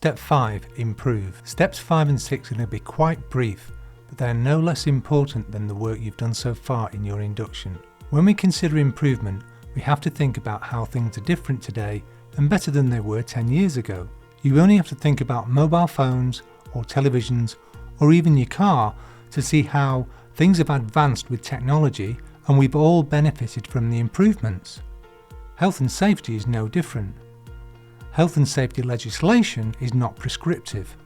Step 5. Improve. Steps 5 and 6 are going to be quite brief, but they are no less important than the work you've done so far in your induction. When we consider improvement, we have to think about how things are different today and better than they were 10 years ago. You only have to think about mobile phones or televisions or even your car to see how things have advanced with technology, and we've all benefited from the improvements. Health and safety is no different. Health and safety legislation is not prescriptive.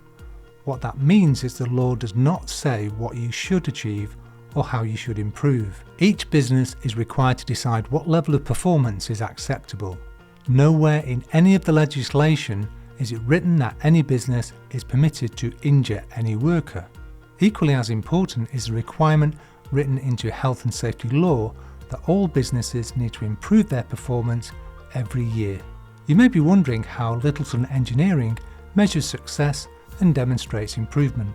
What that means is the law does not say what you should achieve or how you should improve. Each business is required to decide what level of performance is acceptable. Nowhere in any of the legislation is it written that any business is permitted to injure any worker. Equally as important is the requirement written into health and safety law that all businesses need to improve their performance every year. You may be wondering how Lyttelton Engineering measures success and demonstrates improvement.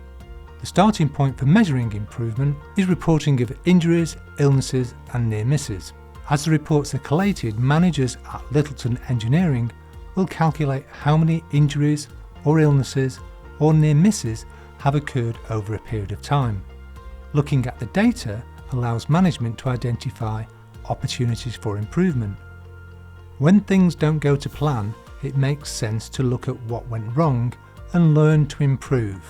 The starting point for measuring improvement is reporting of injuries, illnesses and near misses. As the reports are collated, managers at Lyttelton Engineering will calculate how many injuries or illnesses or near misses have occurred over a period of time. Looking at the data allows management to identify opportunities for improvement. When things don't go to plan, it makes sense to look at what went wrong and learn to improve.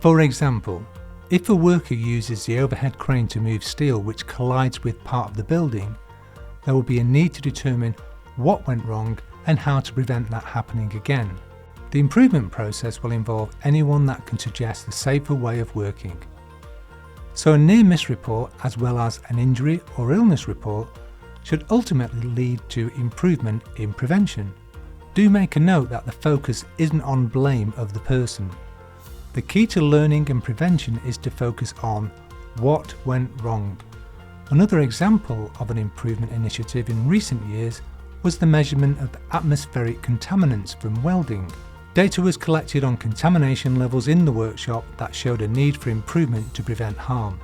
For example, if a worker uses the overhead crane to move steel which collides with part of the building, there will be a need to determine what went wrong and how to prevent that happening again. The improvement process will involve anyone that can suggest a safer way of working. So a near-miss report, as well as an injury or illness report, should ultimately lead to improvement in prevention. Do make a note that the focus isn't on blame of the person. The key to learning and prevention is to focus on what went wrong. Another example of an improvement initiative in recent years was the measurement of atmospheric contaminants from welding. Data was collected on contamination levels in the workshop that showed a need for improvement to prevent harm.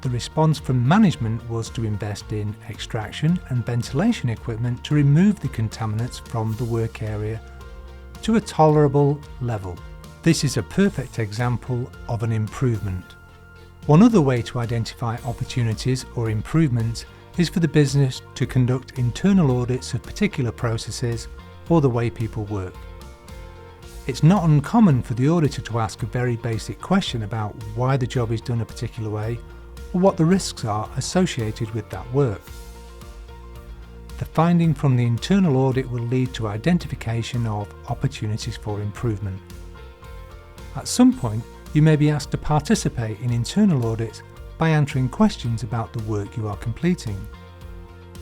The response from management was to invest in extraction and ventilation equipment to remove the contaminants from the work area to a tolerable level. This is a perfect example of an improvement. One other way to identify opportunities or improvements is for the business to conduct internal audits of particular processes or the way people work. It's not uncommon for the auditor to ask a very basic question about why the job is done a particular way or what the risks are associated with that work. The finding from the internal audit will lead to identification of opportunities for improvement. At some point, you may be asked to participate in internal audits by answering questions about the work you are completing.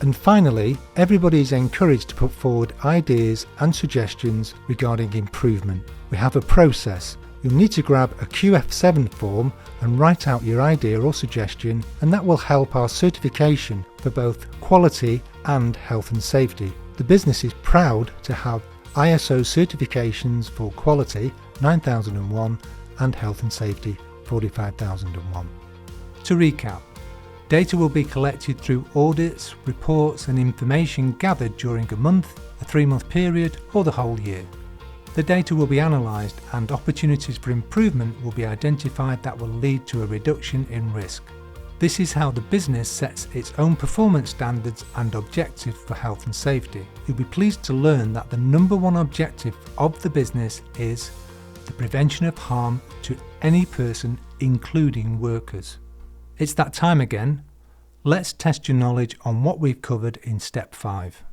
And finally, everybody is encouraged to put forward ideas and suggestions regarding improvement. We have a process. You'll need to grab a QF7 form and write out your idea or suggestion, and that will help our certification for both quality and health and safety. The business is proud to have ISO certifications for quality 9001 and health and safety 45001. To recap, data will be collected through audits, reports and information gathered during a month, a 3-month period or the whole year. The data will be analysed and opportunities for improvement will be identified that will lead to a reduction in risk. This is how the business sets its own performance standards and objectives for health and safety. You'll be pleased to learn that the number one objective of the business is the prevention of harm to any person, including workers. It's that time again. Let's test your knowledge on what we've covered in Step 5.